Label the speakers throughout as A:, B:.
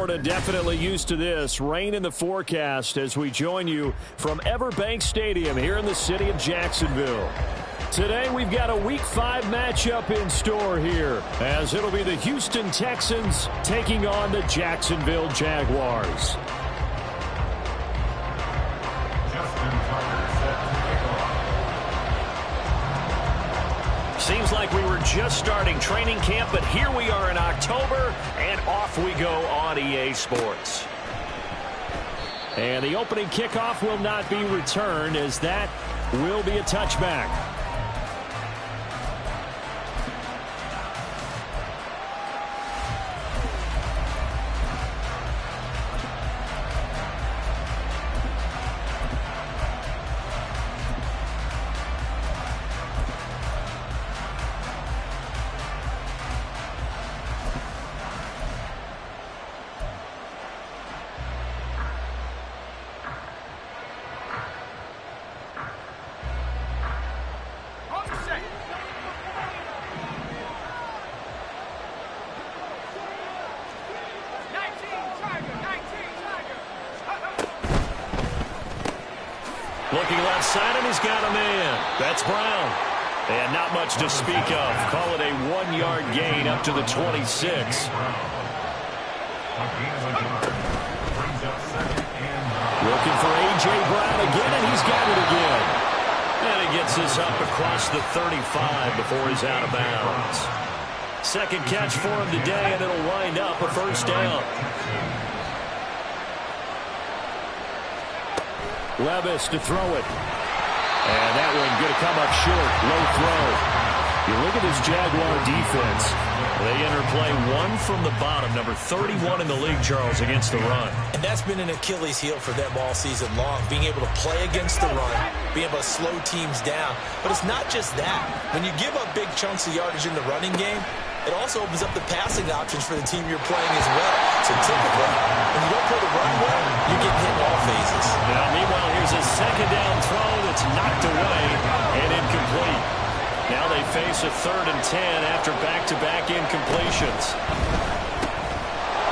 A: Florida definitely used to this. Rain in the forecast as we join you from Everbank Stadium here in the city of Jacksonville. Today we've got a Week 5 matchup in store here, as it'll be the Houston Texans taking on the Jacksonville Jaguars. Seems like we were just starting training camp, but here we are in October, and off we go on EA Sports. And the opening kickoff will not be returned, as that will be a touchback. Looking left side, and he's got a man. That's Brown. And not much to speak of. Call it a 1-yard gain up to the 26. Looking for A.J. Brown again, and he's got it again. And he gets this up across the 35 before he's out of bounds. Second catch for him today, and it'll wind up a first down. Levis to throw it. And that one going to come up short. Low throw. You look at this Jaguar defense. They enter play one from the bottom. Number 31 in the league, Charles, against the run.
B: And that's been an Achilles heel for them all season long. Being able to play against the run. Being able to slow teams down. But it's not just that. When you give up big chunks of yardage in the running game, it also opens up the passing options for the team you're playing as well. So typically, when you don't play the run well, you're getting hit in all phases.
A: Now, meanwhile, here's a second down throw that's knocked away and incomplete. Now they face a 3rd and 10 after back-to-back incompletions.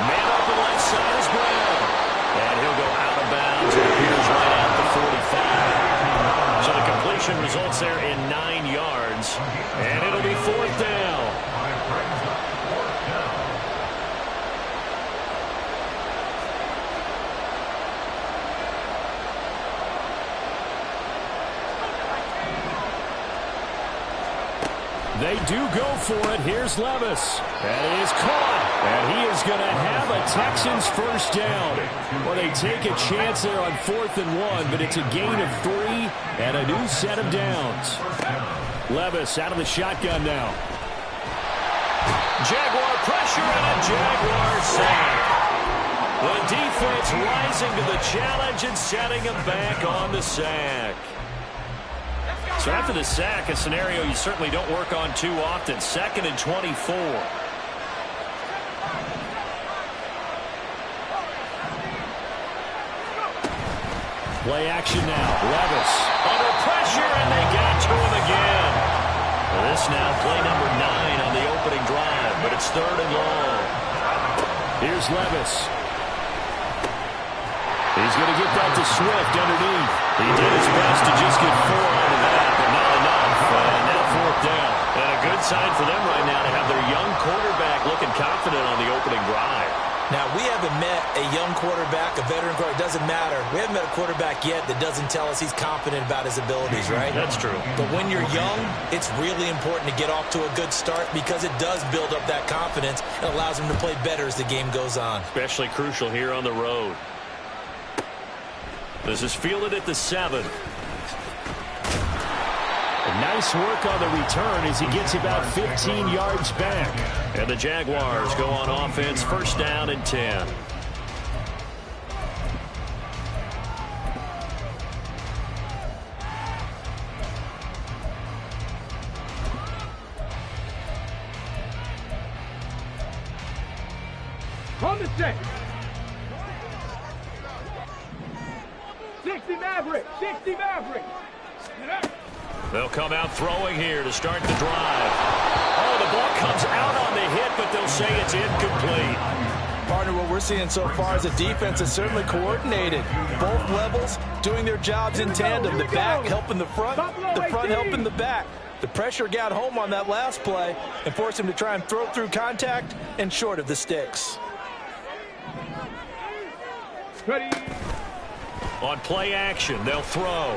A: Man open left side is Brown. And he'll go out of bounds. It appears right at the 45. So the completion results there in 9 yards. And it'll be 4th down. They do go for it. Here's Levis. And it is caught. And he is going to have a Texans first down. Well, they take a chance there on 4th and 1, but it's a gain of 3 and a new set of downs. Levis out of the shotgun now. Jaguar pressure and a Jaguar sack. The defense rising to the challenge and setting him back on the sack. So after the sack, a scenario you certainly don't work on too often. 2nd and 24. Play action now. Levis under pressure, and they got to him again. Well, this now play number 9 on the opening drive, but it's 3rd and long. Here's Levis. He's going to get that to Swift underneath. He did his best to just get 4 out of that, but not enough. And now 4th down. And a good sign for them right now to have their young quarterback looking confident on the opening drive.
B: Now, we haven't met a young quarterback, a veteran quarterback. It doesn't matter. We haven't met a quarterback yet that doesn't tell us he's confident about his abilities, right?
A: That's true.
B: But when you're young, it's really important to get off to a good start because it does build up that confidence and allows him to play better as the game goes on.
A: Especially crucial here on the road. This is fielded at the 7. Nice work on the return as he gets about 15 yards back. And the Jaguars go on offense, 1st down and 10.
C: On the set. 60 Maverick. 60 Maverick.
A: They'll come out throwing here to start the drive. Oh, the ball comes out on the hit, but they'll say it's incomplete.
B: Partner, Tanner, what we're seeing so far is the defense is certainly coordinated. Both levels doing their jobs in tandem. The back helping the front helping the back. The pressure got home on that last play and forced him to try and throw through contact and short of the sticks.
C: Ready.
A: On play action, they'll throw.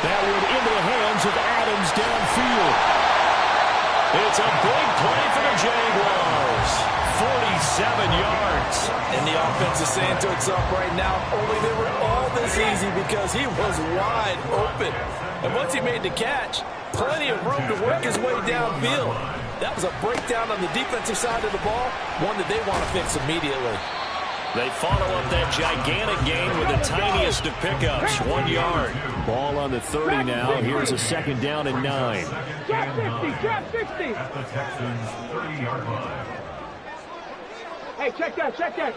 A: That one into the hands of Adams downfield. It's a big play for the Jaguars. 47 yards.
B: And the offense is saying to itself right now, only they were all this easy because he was wide open. And once he made the catch, plenty of room to work his way downfield. That was a breakdown on the defensive side of the ball, one that they want to fix immediately.
A: They follow up that gigantic gain with the tiniest of pickups, 1 yard. Ball on the 30 now. Here's a second down and 9.
C: Drop 50, drop 60.
D: At the Texans' 30-yard line.
C: Hey, check that.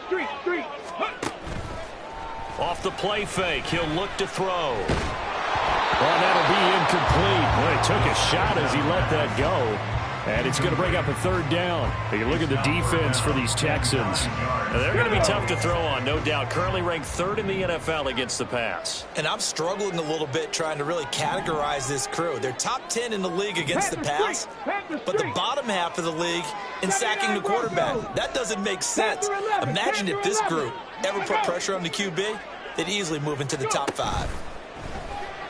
C: Street.
A: Off the play fake, he'll look to throw. Well, that'll be incomplete. Boy, he took a shot as he let that go. And it's going to bring up a third down. You look at the defense for these Texans. They're going to be tough to throw on, no doubt. Currently ranked 3rd in the NFL against the pass.
B: And I'm struggling a little bit trying to really categorize this crew. They're top 10 in the league against the pass, but the bottom half of the league in sacking the quarterback. That doesn't make sense. Imagine if this group ever put pressure on the QB, they'd easily move into the top 5.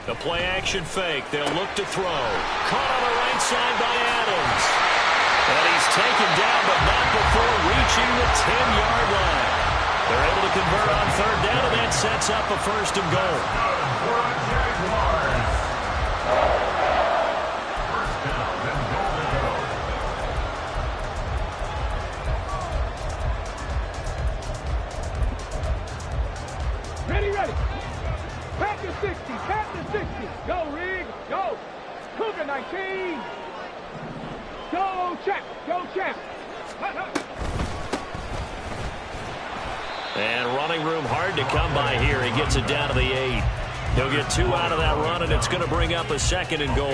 A: The play-action fake. They'll look to throw. Caught on the right side by Adams. And he's taken down, but not before reaching the 10-yard line. They're able to convert on 3rd down, and that sets up a 1st and goal.
C: Ready. Pat to 60. Go, Rig. Go. Cougar 19. Go, champ.
A: And running room hard to come by here. He gets it down to the 8. He'll get 2 out of that run, and it's going to bring up a 2nd and goal.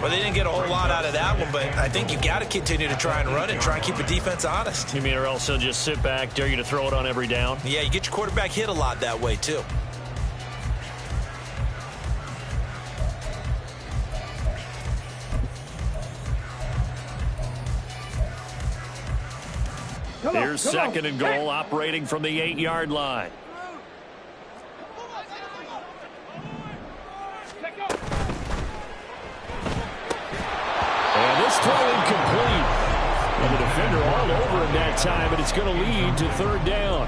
B: Well, they didn't get a whole lot out of that one, but I think you got to continue to try and run and try and keep the defense honest.
A: You mean or else he'll just sit back, dare you to throw it on every down?
B: Yeah, you get your quarterback hit a lot that way, too.
A: Here's 2nd and goal, operating from the 8-yard line. And this throw incomplete. And the defender all over him that time, but it's going to lead to 3rd down.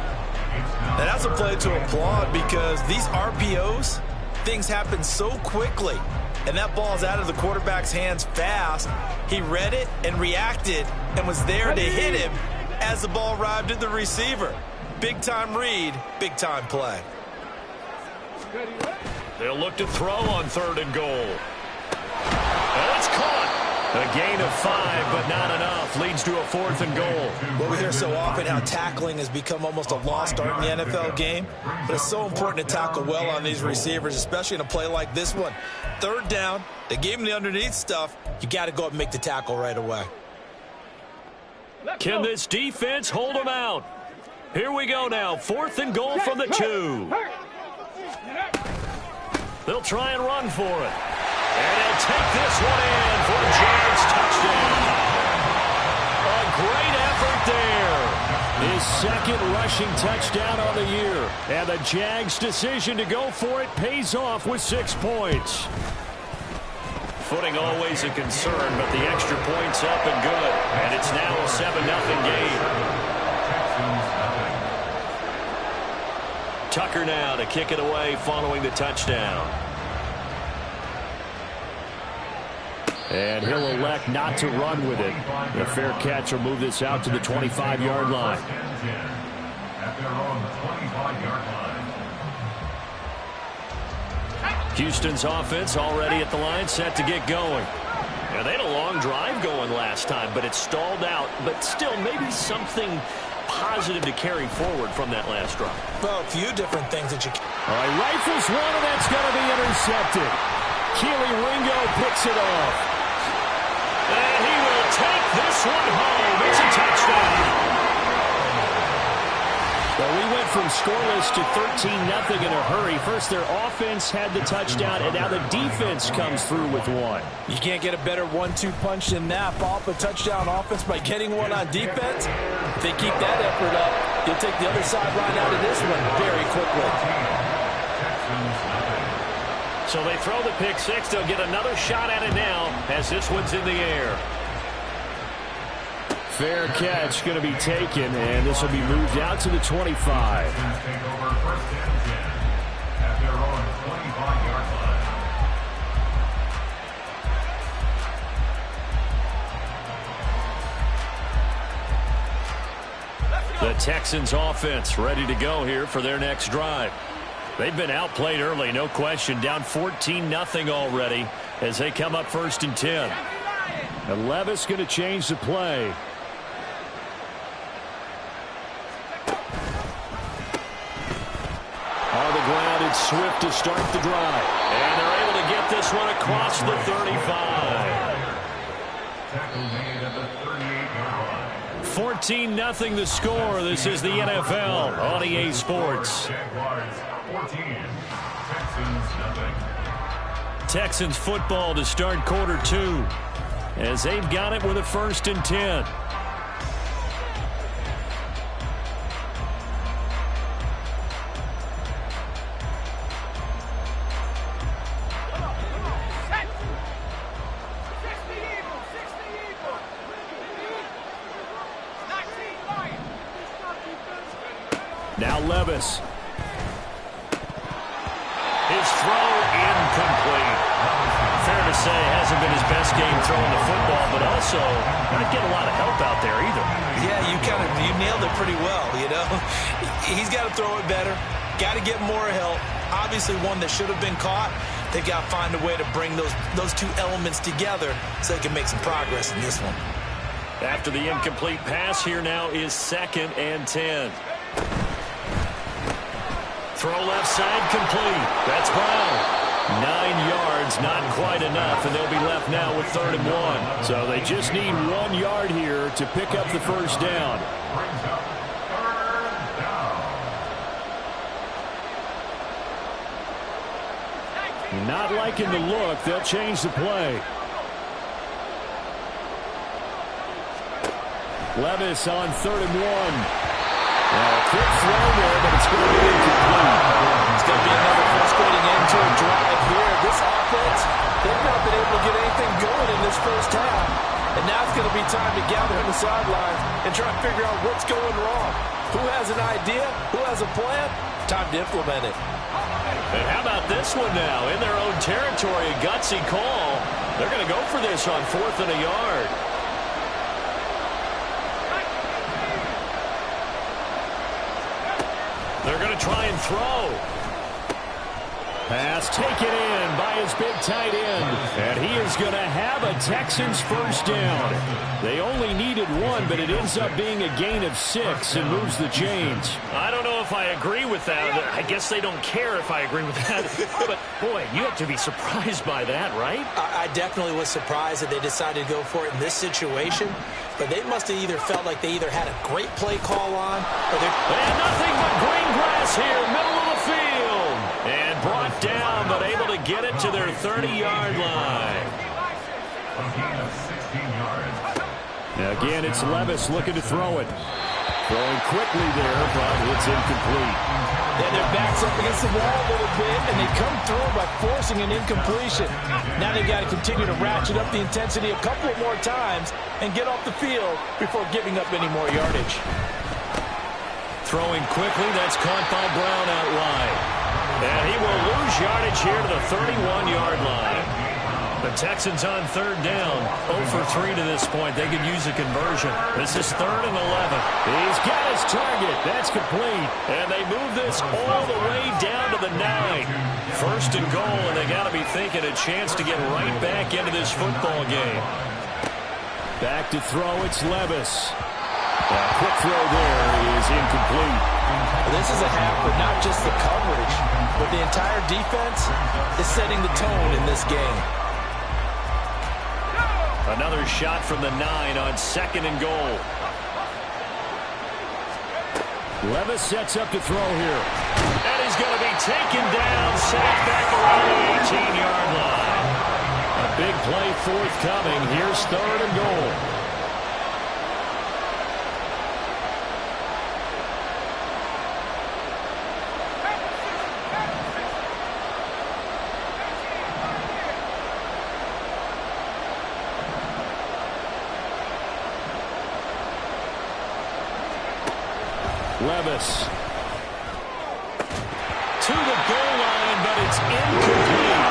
B: And that's a play to applaud because these RPOs, things happen so quickly. And that ball's out of the quarterback's hands fast. He read it and reacted and was there to hit him as the ball arrived at the receiver. Big-time read, big-time play.
A: They'll look to throw on 3rd and goal. And it's caught. A gain of 5, but not enough. Leads to a 4th and goal.
B: Well, we hear so often how tackling has become almost a lost art in the NFL game. But it's so important to tackle well on these receivers, especially in a play like this one. 3rd down, they gave him the underneath stuff. You got to go up and make the tackle right away.
A: Can this defense hold them out? Here we go now. 4th and goal from the 2. They'll try and run for it. And they'll take this one in for a Jags touchdown. A great effort there. His 2nd rushing touchdown on the year. And the Jags' decision to go for it pays off with 6 points. Footing always a concern, but the extra point's up and good. And it's now a 7-0 game. Tucker now to kick it away following the touchdown. And he'll elect not to run with it. A fair catch will move this out to the 25-yard line. Houston's offense already at the line, set to get going. Now, they had a long drive going last time, but it stalled out. But still, maybe something positive to carry forward from that last drive.
B: Well, a few different things that you can.
A: All right, rifles one, and that's going to be intercepted. Keely Ringo picks it off. And he will take this one home. It's a touchdown. Well, we went from scoreless to 13-0 in a hurry. First, their offense had the touchdown, and now the defense comes through with one.
B: You can't get a better 1-2 punch than that. Follow up a touchdown offense by getting one on defense. If they keep that effort up, you'll take the other sideline out of this one very quickly.
A: So they throw the pick six. They'll get another shot at it now as this one's in the air. Fair catch going to be taken, and this will be moved out to the 25. The Texans offense ready to go here for their next drive. They've been outplayed early, no question. Down 14-0 already as they come up 1st and 10. And Levis going to change the play. On the ground, it's Swift to start the drive. And they're able to get this one across the 35. 14-0 the score. This is the NFL on EA Sports. Texans football to start quarter 2 as they've got it with a 1st and 10. Now Levis. His throw incomplete. Fair to say, hasn't been his best game throwing the football, but also not getting a lot of help out there either.
B: Yeah, you nailed it pretty well, you know. He's got to throw it better. Got to get more help. Obviously one that should have been caught. They've got to find a way to bring those two elements together so they can make some progress in this one.
A: After the incomplete pass, here now is 2nd and 10. Throw left side complete. That's Brown. 9 yards, not quite enough, and they'll be left now with 3rd and 1. So they just need 1 yard here to pick up the 1st down. Not liking the look. They'll change the play. Levis on 3rd and 1. A quick throw there, but it's going to be incomplete.
B: It's going to be another frustrating end to a drive here. This offense, they've not been able to get anything going in this first half. And now it's going to be time to gather on the sidelines and try to figure out what's going wrong. Who has an idea? Who has a plan? Time to implement it.
A: And how about this one now? In their own territory, a gutsy call. They're going to go for this on 4th and a yard. They're going to try and throw. Pass taken in by his big tight end. And he is going to have a Texans 1st down. They only needed 1, but it ends up being a gain of 6 and moves the chains. I don't know if I agree with that. I guess they don't care if I agree with that. But, boy, you have to be surprised by that, right?
B: I definitely was surprised that they decided to go for it in this situation. But they must have either felt like they either had a great play call on or they're...
A: And nothing but green grass here, middle of the field. And brought down, but able to get it to their 30-yard line. Now again, it's Levis looking to throw it. Throwing quickly there, but it's incomplete.
B: And their back's up against the wall a little bit, and they come through by forcing an incompletion. Now they've got to continue to ratchet up the intensity a couple of more times and get off the field before giving up any more yardage.
A: Throwing quickly, that's caught by Brown out wide. And he will lose yardage here to the 31-yard line. The Texans on 3rd down. 0 for 3 to this point. They could use a conversion. This is 3rd and 11. He's got his target. That's complete. And they move this all the way down to the 9. 1st and goal, and they got to be thinking a chance to get right back into this football game. Back to throw, it's Levis. A quick throw there is incomplete.
B: This is a half where not just the coverage, but the entire defense is setting the tone in this game.
A: Another shot from the 9 on 2nd and goal. Levis sets up to throw here. And he's going to be taken down, sacked back around the 18-yard line. A big play forthcoming. Here's 3rd and goal. Levis to the goal line, but it's incomplete.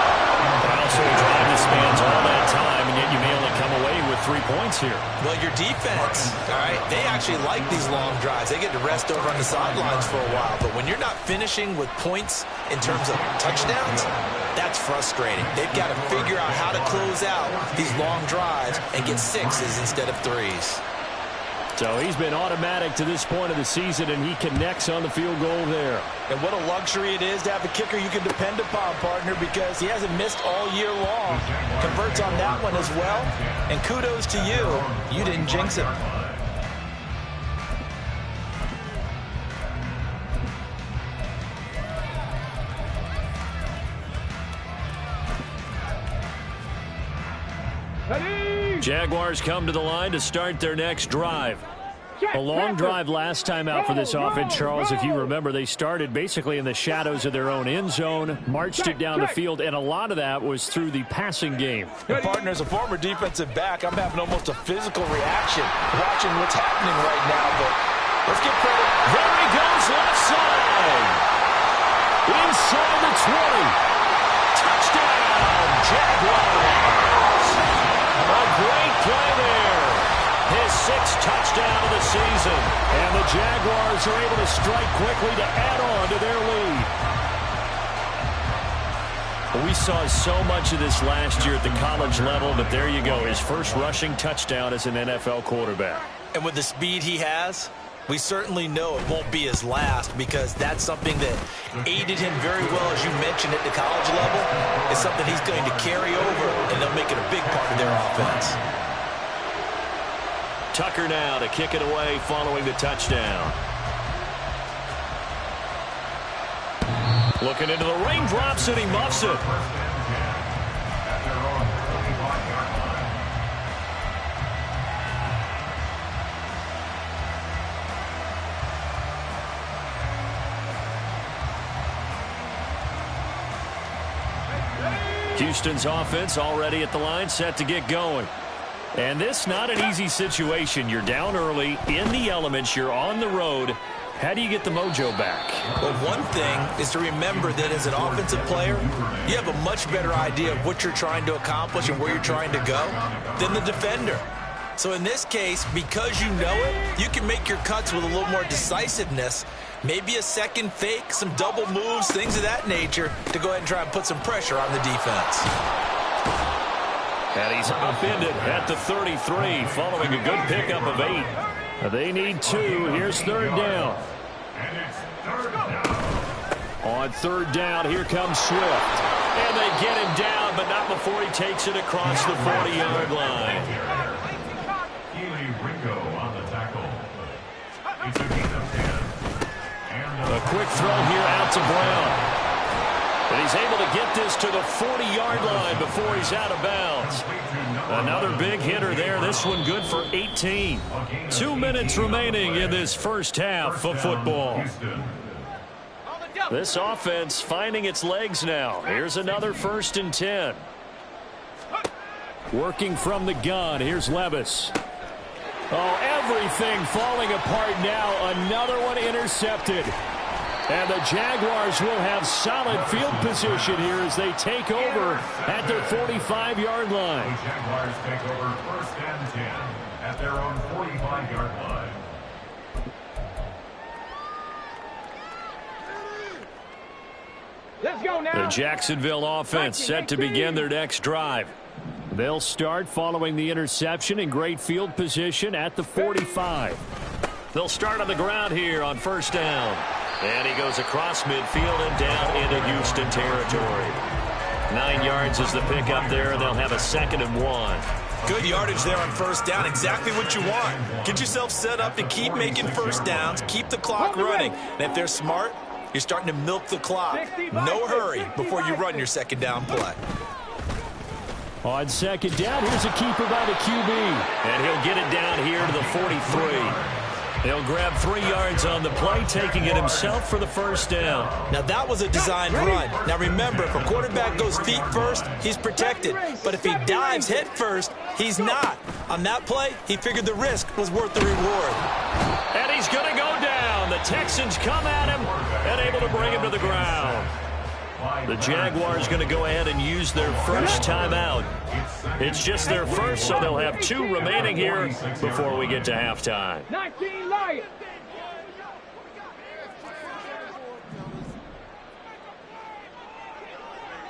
A: And also a drive that spans all that time, and yet you may only come away with 3 points here.
B: Well, your defense, all right, they actually like these long drives. They get to rest over on the sidelines for a while. But when you're not finishing with points in terms of touchdowns, that's frustrating. They've got to figure out how to close out these long drives and get 6s instead of 3s.
A: So he's been automatic to this point of the season, and he connects on the field goal there.
B: And what a luxury it is to have a kicker you can depend upon, partner, because he hasn't missed all year long. Converts on that one as well. And kudos to you. You didn't jinx it.
A: Jaguars come to the line to start their next drive. A long drive last time out for this offense, Charles. If you remember, they started basically in the shadows of their own end zone, marched it down the field, and a lot of that was through the passing game.
B: And partner, as a former defensive back, I'm having almost a physical reaction watching what's happening right now. But let's give credit.
A: There he goes, left side. Inside the 20. Touchdown, Jaguars. A great play there. His 6th touchdown of the season. And the Jaguars are able to strike quickly to add on to their lead. We saw so much of this last year at the college level, but there you go. His first rushing touchdown as an NFL quarterback.
B: And with the speed he has, we certainly know it won't be his last, because that's something that aided him very well, as you mentioned, at the college level. It's something he's going to carry over, and they'll make it a big part of their offense.
A: Tucker now to kick it away following the touchdown. Looking into the raindrops, and he muffs it. Houston's offense already at the line, set to get going. And this not an easy situation. You're down early, in the elements, you're on the road. How do you get the mojo back?
B: Well, one thing is to remember that as an offensive player, you have a much better idea of what you're trying to accomplish and where you're trying to go than the defender. So in this case, because you know it, you can make your cuts with a little more decisiveness. Maybe a second fake, some double moves, things of that nature, to go ahead and try and put some pressure on the defense.
A: And he's upended at the 33, following a good pickup of 8. They need 2. Here's 3rd down. On 3rd down, here comes Swift. And they get him down, but not before he takes it across the 40-yard line. A quick throw here out to Brown. And he's able to get this to the 40-yard line before he's out of bounds. Another big hitter there. This one good for 18. 2 minutes remaining in this first half of football. This offense finding its legs now. Here's another 1st and 10. Working from the gun. Here's Levis. Oh, everything falling apart now. Another one intercepted. And the Jaguars will have solid field position here as they take over at their 45-yard line.
D: The Jaguars take over 1st and 10 at their own 45-yard line.
C: Let's go now.
A: The Jacksonville offense set to begin their next drive. They'll start following the interception in great field position at the 45. They'll start on the ground here on 1st down. And he goes across midfield and down into Houston territory. 9 yards is the pickup there, and they'll have a 2nd and 1.
B: Good yardage there on first down. Exactly what you want. Get yourself set up to keep making first downs, keep the clock running. And if they're smart, you're starting to milk the clock. No hurry before you run your second down play.
A: On second down, here's a keeper by the QB. And he'll get it down here to the 43. He'll grab 3 yards on the play, taking it himself for the first down.
B: Now, that was a designed run. Now, remember, if a quarterback goes feet first, he's protected. But if he dives head first, he's not. On that play, he figured the risk was worth the reward.
A: And he's going to go down. The Texans come at him and able to bring him to the ground. The Jaguars going to go ahead and use their first timeout. It's just their first, so they'll have 2 remaining here before we get to halftime.
C: 19 Lions.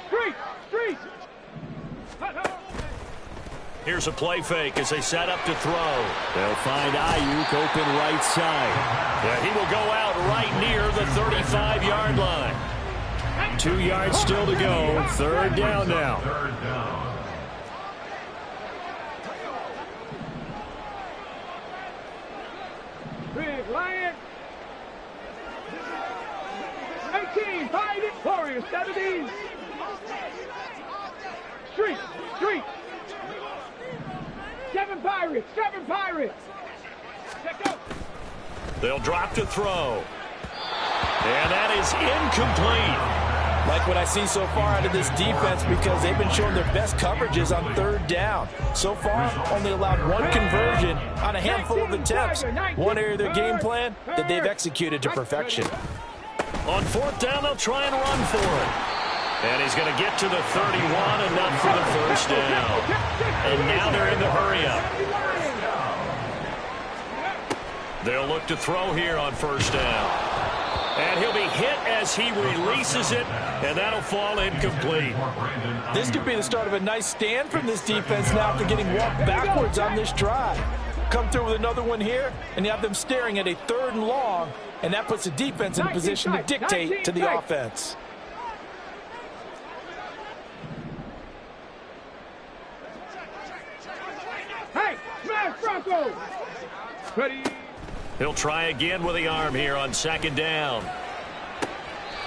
C: Street.
A: Here's a play fake as they set up to throw. They'll find Ayuk open right side. Yeah, he will go out right near the 35-yard line. 2 yards still to go. Third down now.
C: Big Lion. 18, fight it. Warriors, 70s. Street. 7 Pirates. Check out.
A: They'll drop to throw. And that is incomplete.
B: Like what I see so far out of this defense because they've been showing their best coverages on third down. So far, only allowed 1 conversion on a handful of attempts. One area of their game plan that they've executed to perfection.
A: On fourth down, they'll try and run for it. And he's going to get to the 31, enough for the first down. And now they're in the hurry-up. They'll look to throw here on first down. And he'll be hit as he releases it, and that'll fall incomplete.
B: This could be the start of a nice stand from this defense now after getting walked backwards on this drive. Come through with another one here, and you have them staring at a 3rd and long, and that puts the defense in a position to dictate to the offense.
C: Hey, smash Bronco. Ready.
A: He'll try again with the arm here on second down.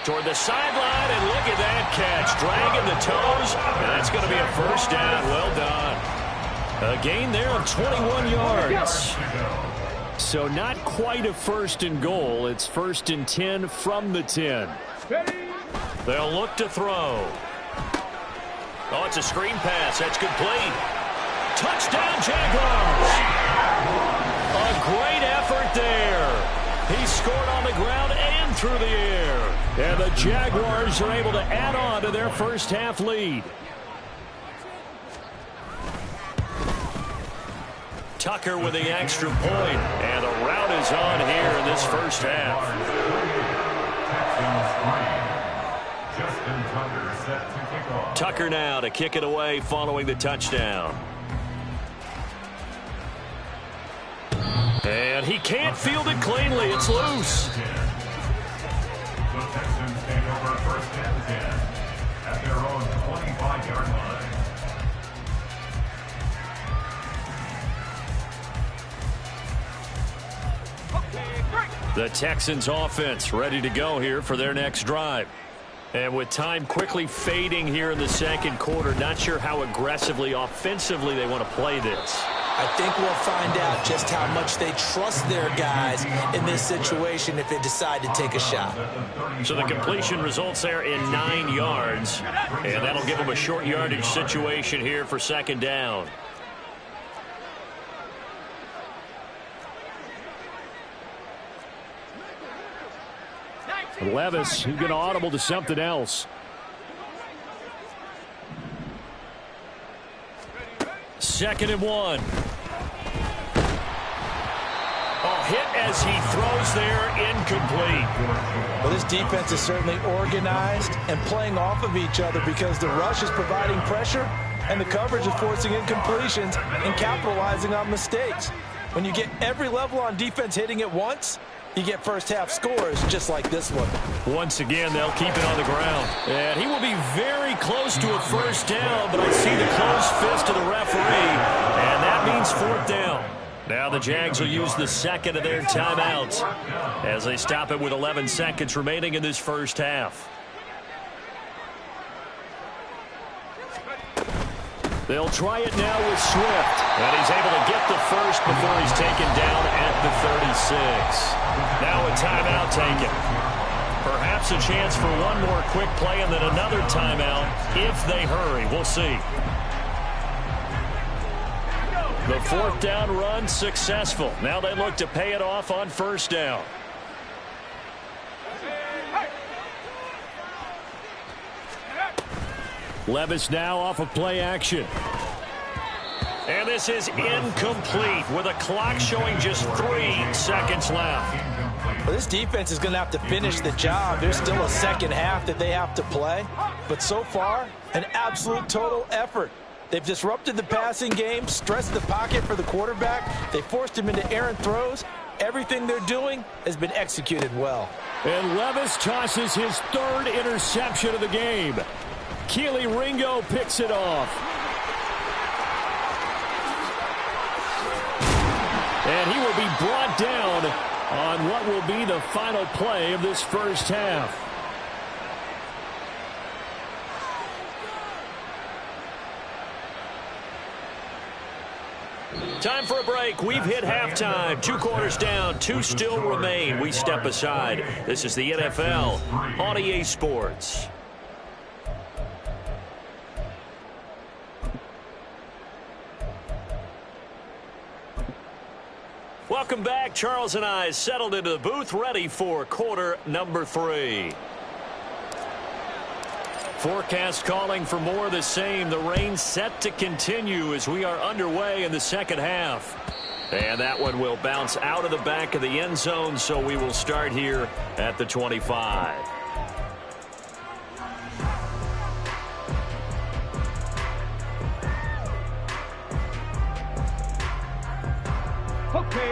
A: Toward the sideline, and look at that catch. Dragging the toes, and that's going to be a first down. Well done. A gain there of 21 yards. So not quite a first and goal. It's 1st and 10 from the 10. They'll look to throw. Oh, it's a screen pass. That's complete. Touchdown, Jaguars. A great effort there. He scored on the ground and through the air. And the Jaguars are able to add on to their first half lead. Tucker with the extra point. And the route is on here in this first half. Tucker now to kick it away following the touchdown. And he can't field it cleanly. It's loose.
D: The Texans take over 1st and 10 at their own 25-yard line.
A: The Texans offense ready to go here for their next drive. And with time quickly fading here in the second quarter, not sure how aggressively, offensively they want to play this.
B: I think we'll find out just how much they trust their guys in this situation if they decide to take a shot.
A: So the completion results there in 9 yards, and that'll give them a short yardage situation here for second down. Levis, who's going to audible to something else. Second and 1. Oh, hit as he throws there, incomplete.
B: Well, this defense is certainly organized and playing off of each other because the rush is providing pressure and the coverage is forcing incompletions and capitalizing on mistakes. When you get every level on defense hitting at once, you get first-half scores just like this one.
A: Once again, they'll keep it on the ground. And he will be very close to a first down, but I see the closed fist of the referee, and that means fourth down. Now the Jags will use the second of their timeouts as they stop it with 11 seconds remaining in this first half. They'll try it now with Swift. And he's able to get the first before he's taken down at the 36. Now a timeout taken. Perhaps a chance for one more quick play and then another timeout if they hurry. We'll see. The fourth down run successful. Now they look to pay it off on first down. Levis now off of play action. And this is incomplete with a clock showing just 3 seconds left.
B: Well, this defense is going to have to finish the job. There's still a second half that they have to play. But so far, an absolute total effort. They've disrupted the passing game, stressed the pocket for the quarterback. They forced him into errant throws. Everything they're doing has been executed well.
A: And Levis tosses his third interception of the game. Keely Ringo picks it off. And he will be brought down on what will be the final play of this first half. Time for a break. We've hit halftime. 2 quarters down, 2 still remain. We step aside. This is the NFL on EA Sports. Welcome back. Charles and I settled into the booth, ready for quarter number 3. Forecast calling for more of the same. The rain set to continue as we are underway in the second half. And that one will bounce out of the back of the end zone, so we will start here at the 25.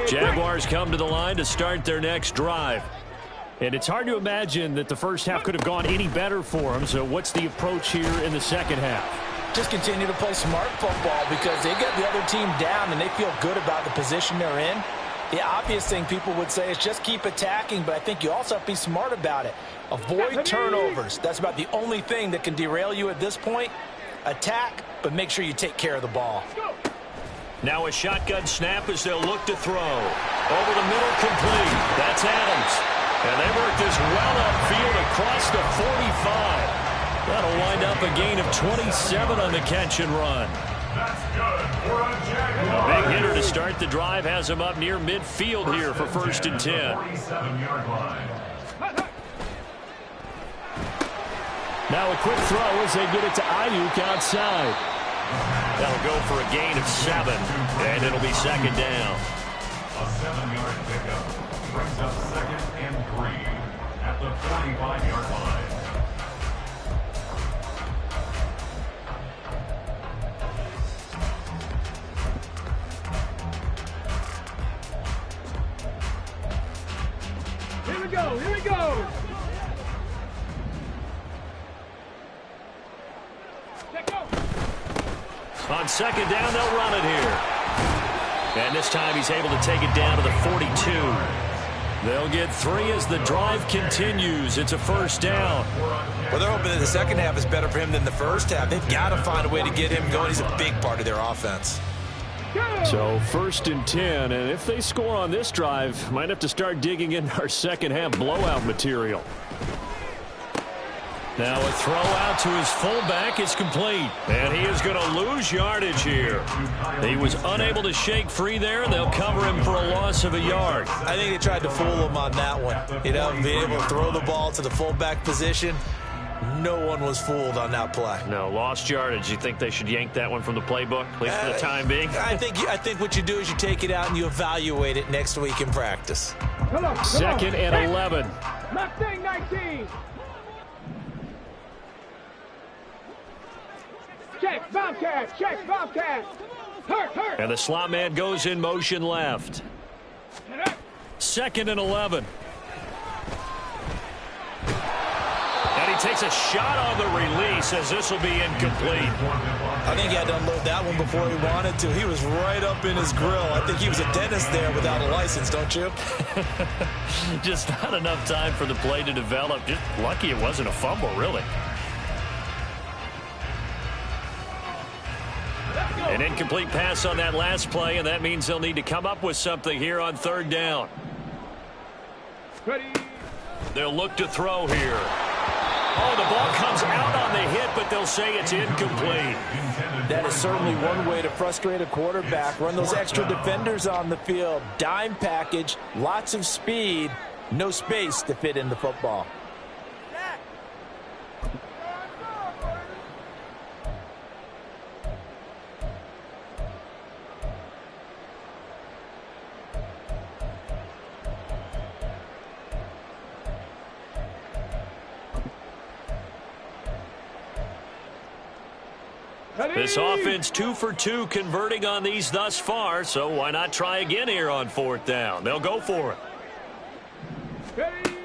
A: Jaguars come to the line to start their next drive. And it's hard to imagine that the first half could have gone any better for them. So what's the approach here in the second half?
B: Just continue to play smart football because they get the other team down and they feel good about the position they're in. The obvious thing people would say is just keep attacking, but I think you also have to be smart about it. Avoid turnovers. That's about the only thing that can derail you at this point. Attack, but make sure you take care of the ball.
A: Now a shotgun snap as they'll look to throw. Over the middle, complete. That's Adams. And they work this well upfield across the 45. That'll wind up a gain of 27 on the catch and run.
D: That's good for a Jaguar.
A: A big hitter to start the drive has him up near midfield here for first and 10.
D: 47-yard line.
A: Now a quick throw as they get it to Ayuk outside. That'll go for a gain of 7, and it'll be second down.
D: A 7-yard pickup brings up second and 3 at the 45-yard line.
C: Here we go, here we go.
A: On second down, they'll run it here. And this time he's able to take it down to the 42. They'll get 3 as the drive continues. It's a first down.
B: Well, they're hoping that the second half is better for him than the first half. They've got to find a way to get him going. He's a big part of their offense.
A: So first and 10, and if they score on this drive, might have to start digging in our second half blowout material. Now a throw out to his fullback is complete, and he is going to lose yardage here. He was unable to shake free there, and they'll cover him for a loss of a yard.
B: I think they tried to fool him on that one. You know, being able to throw the ball to the fullback position. No one was fooled on that play.
A: No, lost yardage. You think they should yank that one from the playbook, at least for the time being?
B: I think what you do is you take it out and you evaluate it next week in practice.
A: Second and 11.
C: Mustang 19. Check, Bobcat, check, Bobcat. Hurt.
A: And the slot man goes in motion left. 2nd and 11. And he takes a shot on the release as this will be incomplete.
B: I think he had to unload that one before he wanted to. He was right up in his grill. I think he was a dentist there without a license, don't you?
A: Just not enough time for the play to develop. Just lucky it wasn't a fumble, really. An incomplete pass on that last play, and that means they'll need to come up with something here on 3rd down.
C: Ready.
A: They'll look to throw here. Oh, the ball comes out on the hit, but they'll say it's incomplete.
B: That is certainly one way to frustrate a quarterback. Run those extra defenders on the field. Dime package, lots of speed, no space to fit in the football.
A: This offense 2 for 2 converting on these thus far, so why not try again here on 4th down? They'll go for it.
C: Ready.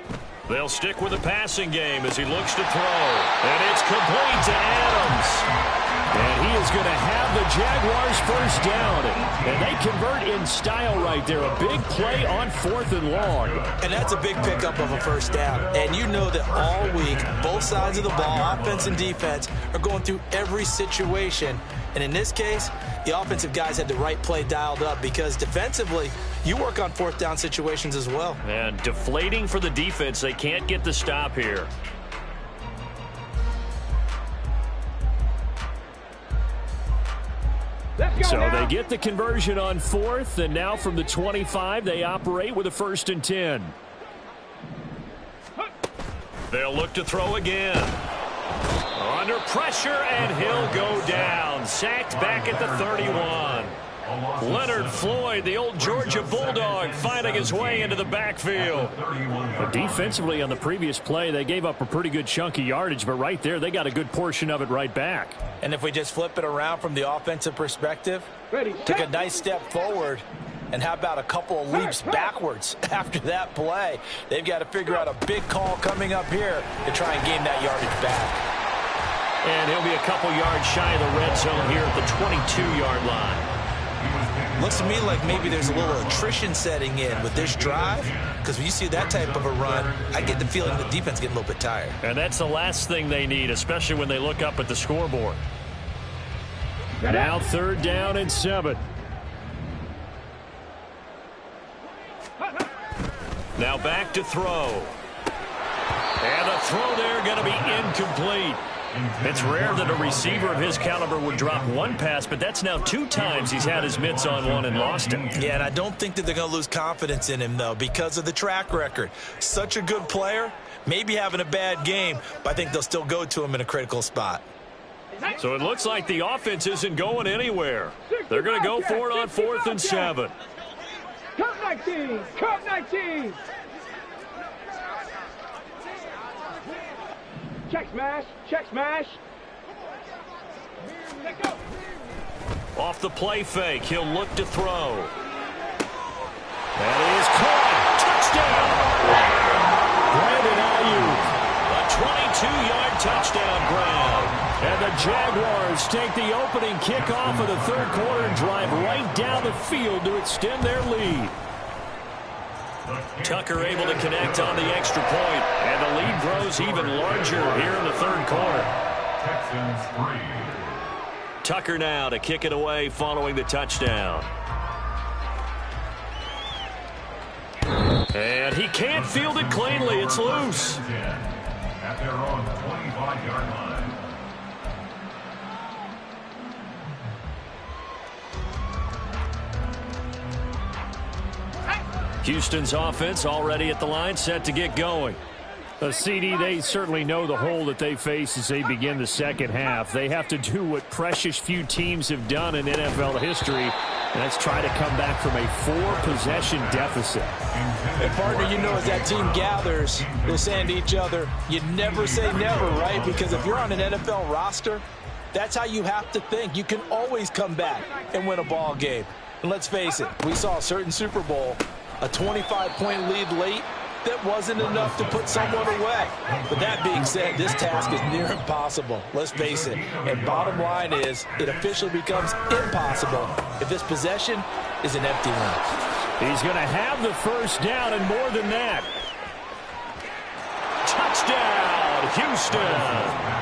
A: They'll stick with the passing game as he looks to throw. And it's complete to Adams. And he is going to have the Jaguars first down. And they convert in style right there. A big play on 4th and long.
B: And that's a big pickup of a first down. And you know that all week, both sides of the ball, offense and defense, are going through every situation. And in this case, the offensive guys had the right play dialed up because defensively, you work on 4th down situations as well.
A: And deflating for the defense. They can't get the stop here. So they get the conversion on 4th, and now from the 25, they operate with a 1st and 10. They'll look to throw again. Under pressure, and he'll go down. Sacked back at the 31. Leonard Floyd, the old Georgia Bulldog, finding his way into the backfield. But defensively on the previous play, they gave up a pretty good chunk of yardage, but right there, they got a good portion of it right back.
B: And if we just flip it around from the offensive perspective, took a nice step forward, and how about a couple of leaps backwards after that play? They've got to figure out a big call coming up here to try and gain that yardage back.
A: And he'll be a couple yards shy of the red zone here at the 22-yard line.
B: Looks to me like maybe there's a little attrition setting in with this drive, because when you see that type of a run, I get the feeling the defense getting a little bit tired.
A: And that's the last thing they need, especially when they look up at the scoreboard. Now 3rd down and 7. Now back to throw. And the throw there going to be incomplete. It's rare that a receiver of his caliber would drop one pass, but that's now 2 times he's had his mitts on one and lost it.
B: Yeah, and I don't think that they're going to lose confidence in him, though, because of the track record. Such a good player, maybe having a bad game, but I think they'll still go to him in a critical spot.
A: So it looks like the offense isn't going anywhere. They're going to go for it on 4th and 7.
C: Cut 19. Cut 19. Check smash. Check smash. Let go.
A: Off the play fake, he'll look to throw. That is caught. Touchdown. Brandon Ayuk. A 22-yard touchdown grab. And the Jaguars take the opening kickoff of the 3rd quarter and drive right down the field to extend their lead. Tucker able to connect on the extra point, and the lead grows even larger here in the 3rd quarter.
D: Texans 3.
A: Tucker now to kick it away following the touchdown. And he can't field it cleanly. It's loose.
D: At their own 25-yard line.
A: Houston's offense already at the line, set to get going. CD, they certainly know the hole that they face as they begin the 2nd half. They have to do what precious few teams have done in NFL history, and that's try to come back from a 4-possession deficit.
B: And partner, you know, as that team gathers, they're saying to each other, you never say never, right? Because if you're on an NFL roster, that's how you have to think. You can always come back and win a ball game. And let's face it, we saw a certain Super Bowl A 25-point lead late, that wasn't enough to put someone away. But that being said, this task is near impossible. Let's face it. And bottom line is, it officially becomes impossible if this possession is an empty one.
A: He's going to have the first down and more than that. Touchdown, Houston.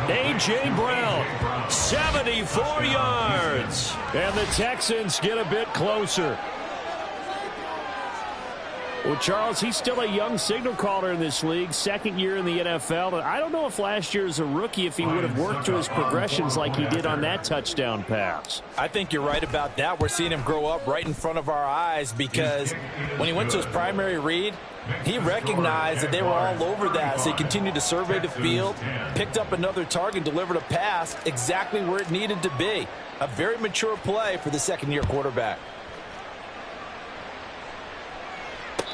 A: A.J. Brown, 74 yards. And the Texans get a bit closer. Well, Charles, he's still a young signal caller in this league, second year in the NFL. And I don't know if last year as a rookie, if he would have worked through his progressions like he did on that touchdown pass.
B: I think you're right about that. We're seeing him grow up right in front of our eyes because when he went to his primary read, he recognized that they were all over that. So he continued to survey the field, picked up another target, delivered a pass exactly where it needed to be. A very mature play for the second-year quarterback.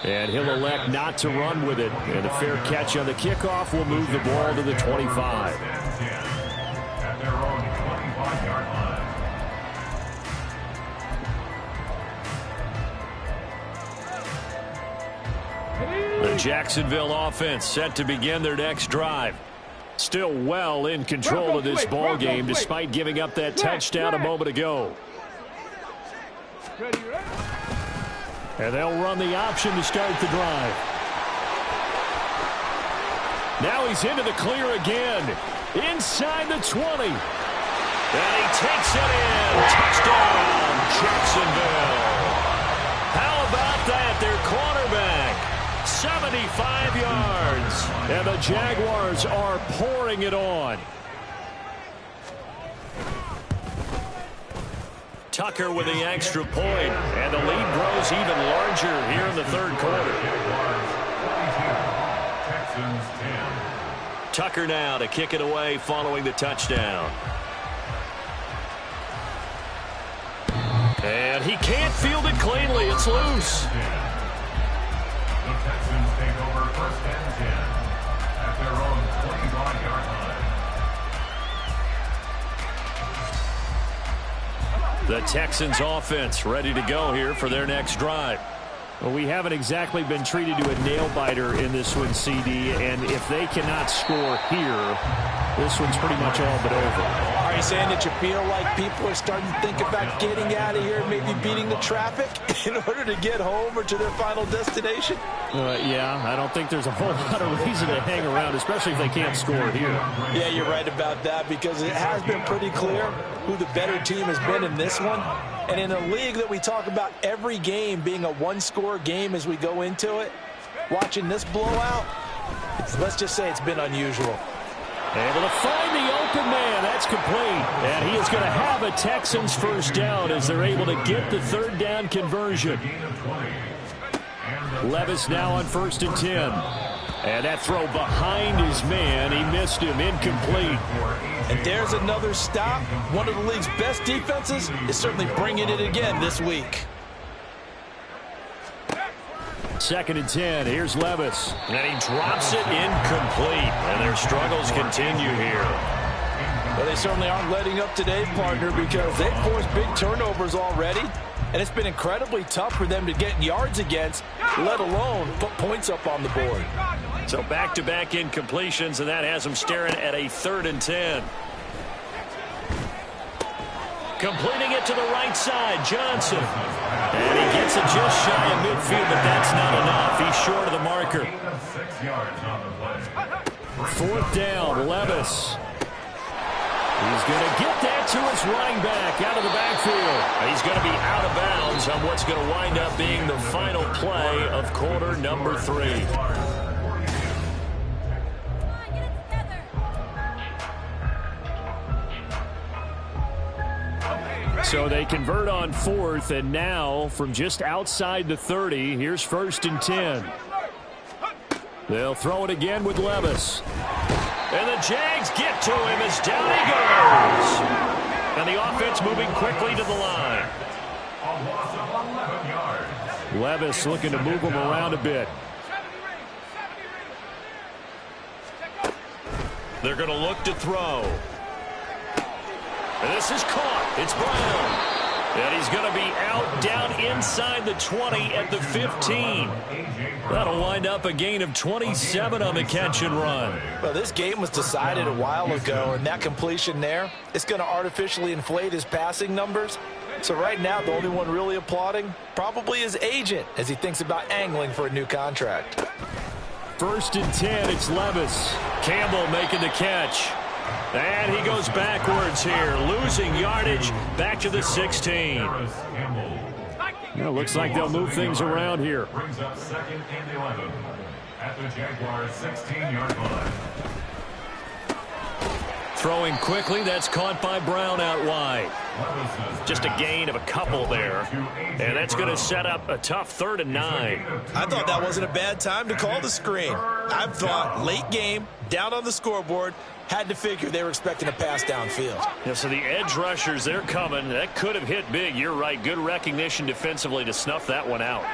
A: And he'll elect not to run with it. And a fair catch on the kickoff will move the ball to the 25.
D: At their own 25-yard line.
A: The Jacksonville offense set to begin their next drive. Still well in control of this ball game despite giving up that touchdown a moment ago. And they'll run the option to start the drive. Now he's into the clear again. Inside the 20. And he takes it in. Touchdown, Jacksonville. How about that? Their quarterback, 75 yards. And the Jaguars are pouring it on. Tucker with the extra point, and the lead grows even larger here in the third quarter. Tucker now to kick it away following the touchdown. And he can't field it cleanly. It's loose.
D: The Texans take over first and 10 at their own 25-yard line.
A: The Texans offense ready to go here for their next drive. Well, we haven't exactly been treated to a nail-biter in this one, CD, and if they cannot score here, this one's pretty much all but over.
B: Are you saying that you feel like people are starting to think about getting out of here, maybe beating the traffic in order to get home or to their final destination?
A: Yeah, I don't think there's a whole lot of reason to hang around, especially if they can't score here.
B: Yeah, you're right about that because it has been pretty clear who the better team has been in this one. And in a league that we talk about every game being a one-score game as we go into it, watching this blowout, let's just say it's been unusual.
A: Able to find the open man. That's complete. And he is going to have a Texans first down as they're able to get the third down conversion. Levis now on 1st and 10. And that throw behind his man. He missed him. Incomplete.
B: And there's another stop. One of the league's best defenses is certainly bringing it again this week.
A: 2nd and 10. Here's Levis. And he drops it incomplete. And their struggles continue here.
B: Well, they certainly aren't letting up today, partner, because they've forced big turnovers already. And it's been incredibly tough for them to get yards against, let alone put points up on the board.
A: So back-to-back incompletions, and that has them staring at a 3rd and 10. Completing it to the right side, Johnson. And he gets it just shy of midfield, but that's not enough. He's short of the marker.
D: 6 yards on the play.
A: 4th down, Levis. He's going to get that to his running back out of the backfield. He's going to be out of bounds on what's going to wind up being the final play of quarter number 3. So they convert on 4th, and now from just outside the 30, here's 1st and 10. They'll throw it again with Levis. And the Jags get to him as down he goes. And the offense moving quickly to the line.
D: A loss of 11 yards.
A: Levis looking to move him around a bit. They're going to look to throw. And this is caught. It's Brown. And he's going to be out down inside the 20 at the 15. That'll wind up a gain of 27 on the catch and run.
B: Well, this game was decided a while ago, and that completion there, it's going to artificially inflate his passing numbers. So right now, the only one really applauding probably his agent as he thinks about angling for a new contract.
A: 1st and 10, it's Levis. Campbell making the catch. And he goes backwards here, losing yardage back to the 16. Well, looks like they'll move things around here.
D: Brings up 2nd and 11 at the Jaguars' 16-yard line.
A: Throwing quickly, that's caught by Brown out wide. Just a gain of a couple there. And that's going to set up a tough 3rd and 9.
B: I thought that wasn't a bad time to call the screen. I thought late game, down on the scoreboard, had to figure they were expecting a pass downfield.
A: Yeah, so the edge rushers, they're coming. That could have hit big. You're right. Good recognition defensively to snuff that one out.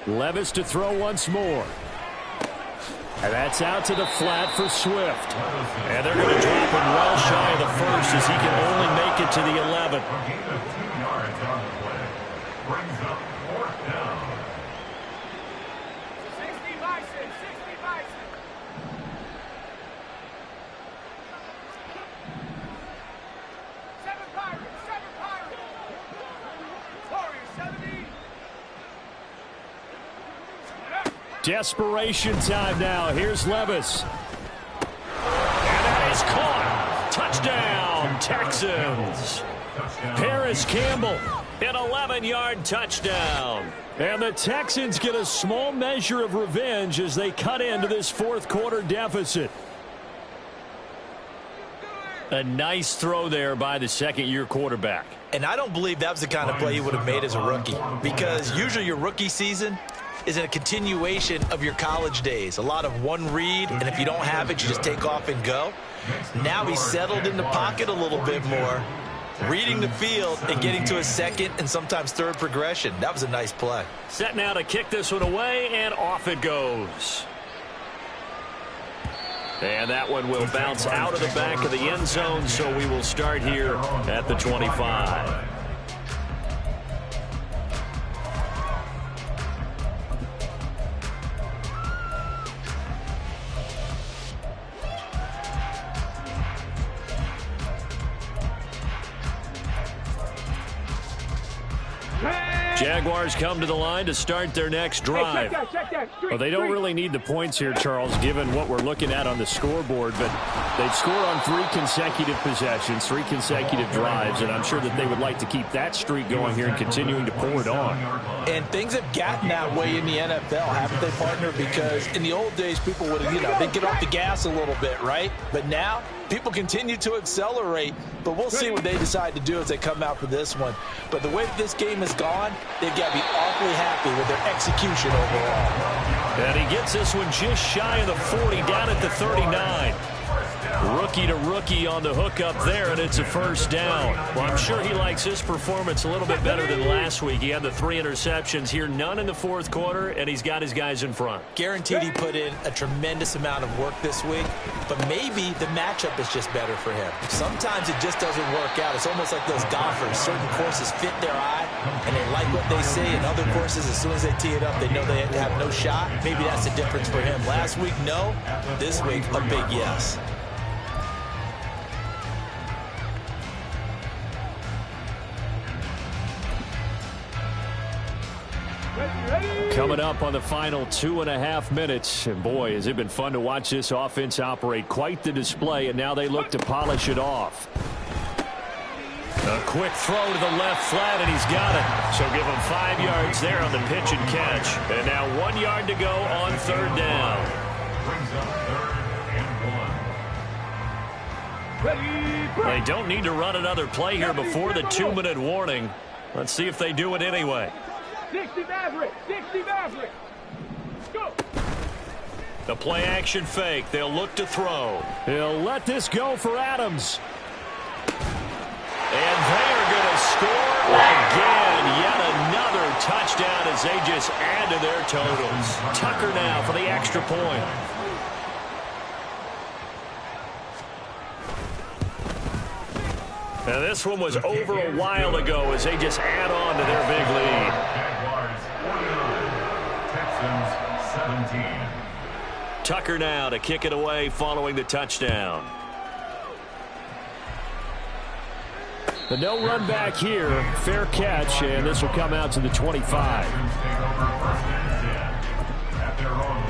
A: Levis to throw once more. And that's out to the flat for Swift. And they're going to drop him well shy of the 1st as he can only make it to the 11th.
D: A gain of 2 yards on the play. Brings up 4th down.
C: 60 bison, 60 bison. Seven Pirates. Warriors, 70.
A: Desperation time now. Here's Levis. And that is caught. Touchdown, Texans. Paris Campbell, an 11-yard touchdown. And the Texans get a small measure of revenge as they cut into this 4th quarter deficit. A nice throw there by the 2nd-year quarterback.
B: And I don't believe that was the kind of play he would have made as a rookie, because usually your rookie season is a continuation of your college days. A lot of one read, and if you don't have it, you just take off and go. Now he's settled in the pocket a little bit more, reading the field and getting to a 2nd and sometimes 3rd progression. That was a nice play.
A: Set now to kick this one away, and off it goes. And that one will bounce out of the back of the end zone, so we will start here at the 25. Jaguars come to the line to start their next drive.
C: Check that.
A: Well, they don't really need the points here, Charles, given what we're looking at on the scoreboard, but they've scored on 3 consecutive possessions, 3 consecutive drives, and I'm sure that they would like to keep that streak going here and continuing to pour it on.
B: And things have gotten that way in the NFL, haven't they, partner? Because in the old days, people would, they'd get off the gas a little bit, right? But now, people continue to accelerate, but we'll see what they decide to do as they come out for this one. But the way that this game has gone, they've got to be awfully happy with their execution overall.
A: And he gets this one just shy of the 40, down at the 39. Rookie to rookie on the hook up there, and it's a 1st down. Well, I'm sure he likes his performance a little bit better than last week. He had the 3 interceptions here, none in the 4th quarter, and he's got his guys in front.
B: Guaranteed he put in a tremendous amount of work this week, but maybe the matchup is just better for him. Sometimes it just doesn't work out. It's almost like those golfers. Certain courses fit their eye, and they like what they see, and other courses, as soon as they tee it up, they know they have no shot. Maybe that's the difference for him. Last week, no. This week, a big yes.
A: Coming up on the final 2.5 minutes. And boy, has it been fun to watch this offense operate. Quite the display, and now they look to polish it off. A quick throw to the left flat, and he's got it. So give him 5 yards there on the pitch and catch. And now 1 yard to go on 3rd down.
D: Brings up 3rd and 1.
A: They don't need to run another play here before the 2-minute warning. Let's see if they do it anyway.
C: 60 Maverick. Go.
A: The play action fake. They'll look to throw. He'll let this go for Adams. And they are going to score again. Yet another touchdown as they just add to their totals. Tucker now for the extra point. And this one was over a while ago as they just add on to their big lead.
D: Jaguars 49, Texans 17.
A: Tucker now to kick it away following the touchdown. The no run back here, fair catch, and this will come out to the 25.
D: Texans take over 1st and 10 at their own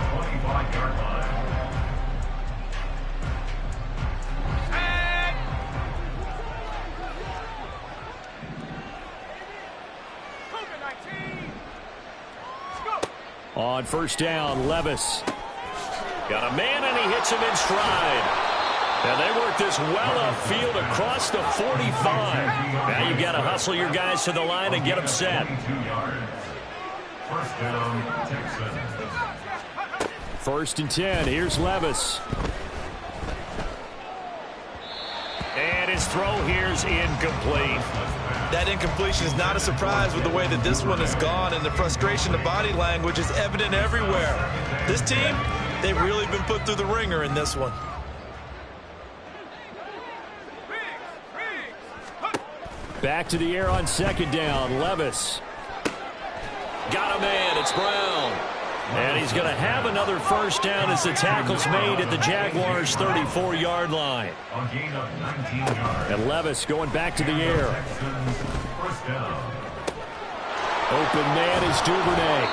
D: 25-yard line.
A: On first down, Levis. Got a man, and he hits him in stride. And they work this well upfield across the 45. Now you've got to hustle your guys to the line and get them set.
D: 22 yards. First down, Texans.
A: First and 10. Here's Levis. And his throw here's incomplete.
B: That incompletion is not a surprise with the way that this one has gone, and the frustration, the body language is evident everywhere. This team, they've really been put through the ringer in this one.
A: Back to the air on second down. Levis. Got a man. It's Brown. And he's going to have another first down as the tackle's made at the Jaguars' 34-yard line.
D: A gain of 19 yards.
A: And Levis going back to the air.
D: Texans, first down.
A: Open man is Duvernay.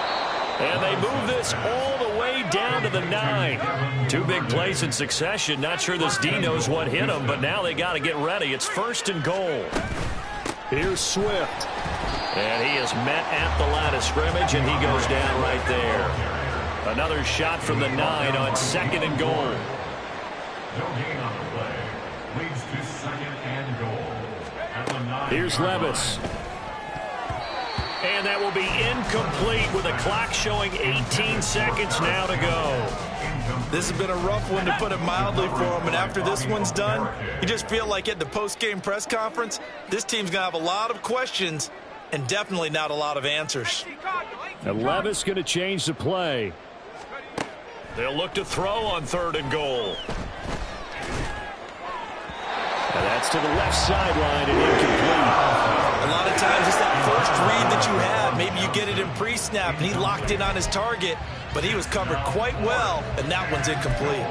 A: And they move this all the way down to the 9. Two big plays in succession. Not sure this D knows what hit him, but now they got to get ready. It's first and goal. Here's Swift. And he is met at the line of scrimmage, and he goes down right there. Another shot from the 9 on second and goal.
D: No gain on the play. Leads to second and goal. At the 9.
A: Here's Levis. And that will be incomplete with a clock showing 18 seconds now to go.
B: This has been a rough one, to put it mildly, for them. And after this one's done, you just feel like at the post-game press conference, this team's going to have a lot of questions and definitely not a lot of answers.
A: And Levis going to change the play. They'll look to throw on third and goal. And that's to the left sideline and incomplete.
B: A lot of times it's that first read that you have. Maybe you get it in pre-snap, and he locked in on his target, but he was covered quite well, and that one's incomplete.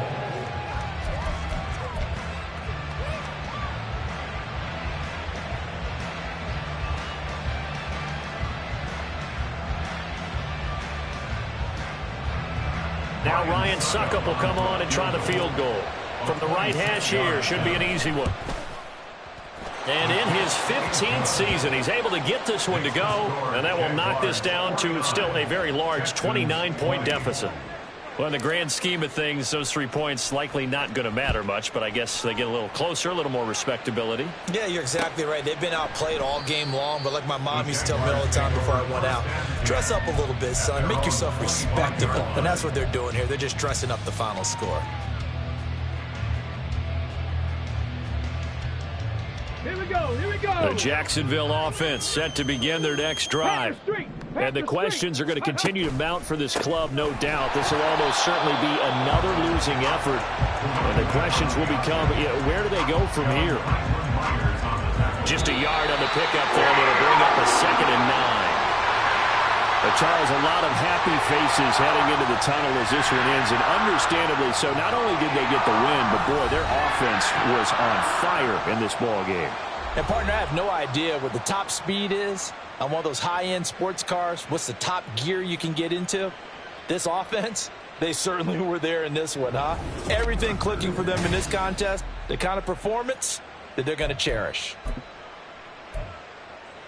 A: Now Ryan Suckup will come on and try the field goal. From the right hash here, should be an easy one. And in his 15th season, he's able to get this one to go, and that will knock this down to still a very large 29-point deficit. Well, in the grand scheme of things, those 3 points likely not going to matter much, but I guess they get a little closer, a little more respectability.
B: Yeah, you're exactly right. They've been outplayed all game long, but like my mom used to tell me all the time before I went out, dress up a little bit, son. Make yourself respectable. And that's what they're doing here. They're just dressing up the final score.
C: Here we go, here we go.
A: The Jacksonville offense set to begin their next drive. And the questions are going to continue to mount for this club, no doubt. This will almost certainly be another losing effort. And the questions will become, where do they go from here? Just a yard on the pickup there that'll bring up a second and 9. But Charles, a lot of happy faces heading into the tunnel as this one ends, and understandably so. Not only did they get the win, but boy, their offense was on fire in this ball game.
B: And partner, I have no idea what the top speed is on one of those high-end sports cars. What's the top gear you can get into? This offense, they certainly were there in this one, huh? Everything clicking for them in this contest, the kind of performance that they're going to cherish.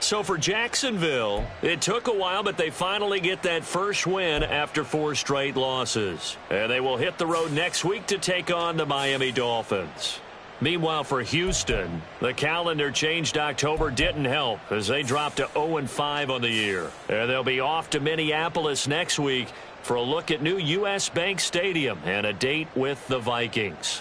A: So for Jacksonville, it took a while, but they finally get that first win after 4 straight losses. And they will hit the road next week to take on the Miami Dolphins. Meanwhile, for Houston, the calendar changed October didn't help as they dropped to 0-5 on the year. And they'll be off to Minneapolis next week for a look at new U.S. Bank Stadium and a date with the Vikings.